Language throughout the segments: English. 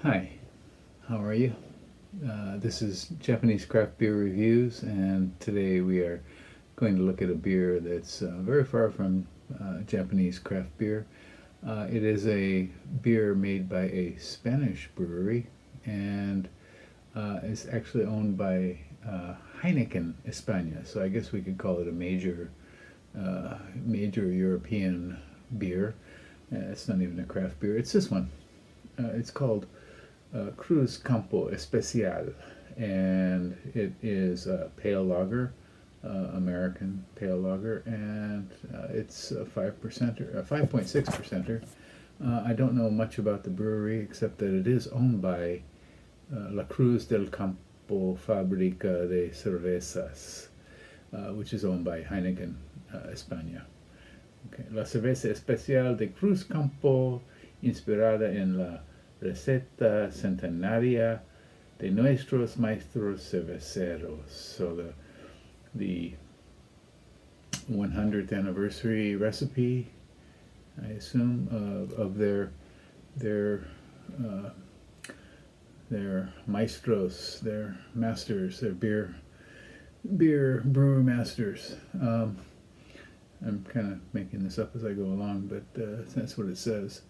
Hi, how are you? This is Japanese Craft Beer Reviews, and today we are going to look at a beer that's very far from Japanese craft beer. It is a beer made by a Spanish brewery, and it's actually owned by Heineken España, so I guess we could call it a major European beer. It's not even a craft beer, it's this one. It's called Cruzcampo Especial, and it is a pale lager, American pale lager, and it's a 5%er, a 5.6%er. I don't know much about the brewery except that it is owned by La Cruz del Campo Fábrica de Cervezas, which is owned by Heineken España. Okay. La cerveza especial de Cruzcampo, inspirada en la receta centenaria de nuestros maestros cerveceros. So the 100th anniversary recipe, I assume, of uh, their maestros, their masters, their beer brewer masters. I'm kind of making this up as I go along, but that's what it says.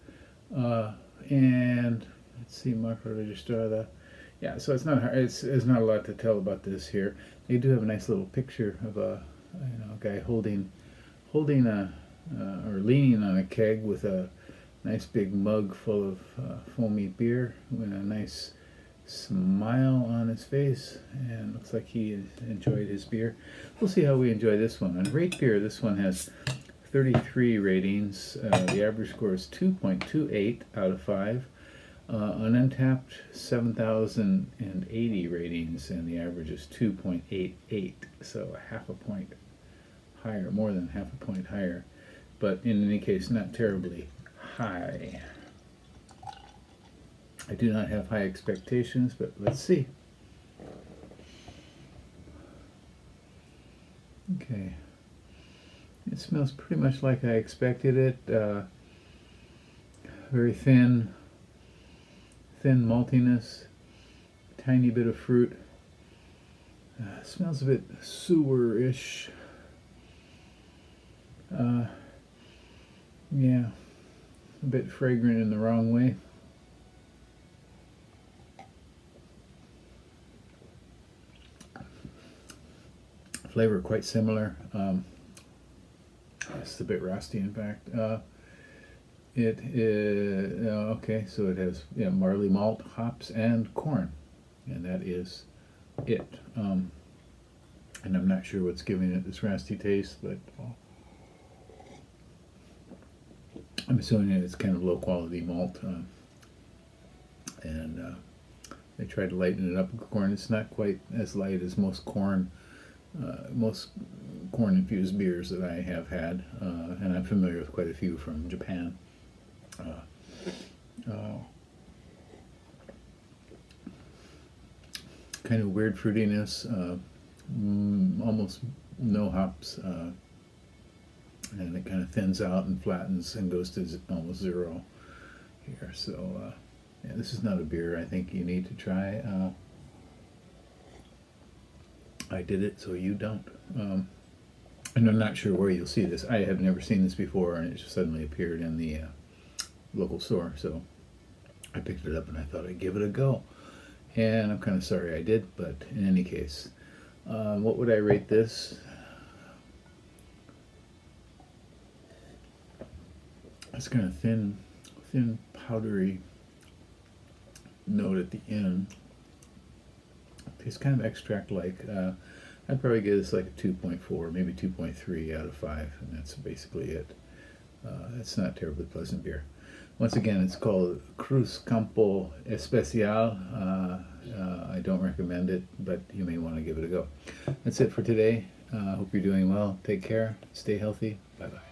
And let's see, Marco Registrada. Yeah, so it's not hard. It's not a lot to tell about this here. They do have a nice little picture of a guy holding a or leaning on a keg with a nice big mug full of foamy beer with a nice smile on his face, and looks like he enjoyed his beer. We'll see how we enjoy this one. On Rate Beer, this one has 33 ratings. The average score is 2.28 out of 5. On Untapped, 7,080 ratings, and the average is 2.88, so a half a point higher, more than half a point higher, but in any case, not terribly high. I do not have high expectations, but let's see. Okay. It smells pretty much like I expected it. Very thin maltiness, tiny bit of fruit. Smells a bit sewer-ish. Yeah, a bit fragrant in the wrong way. Flavor quite similar. It's a bit rusty, in fact. It is okay. So it has barley malt, hops, and corn, and that is it. And I'm not sure what's giving it this rusty taste, but I'm assuming it's kind of low quality malt, and they tried to lighten it up with corn. It's not quite as light as most corn infused beers that I have had, and I'm familiar with quite a few from Japan. Kind of weird fruitiness, almost no hops, and it kind of thins out and flattens and goes to almost zero here. So yeah, this is not a beer I think you need to try. I did it, so you don't. And I'm not sure where you'll see this. I have never seen this before, and it just suddenly appeared in the local store. So I picked it up and I thought I'd give it a go. And I'm kind of sorry I did, but in any case, what would I rate this? It's kind of thin, powdery note at the end. Tastes kind of extract-like. I'd probably give this like a 2.4, maybe 2.3 out of 5, and that's basically it. It's not terribly pleasant beer. Once again, it's called Cruzcampo Especial. I don't recommend it, but you may want to give it a go. That's it for today. Hope you're doing well. Take care. Stay healthy. Bye-bye.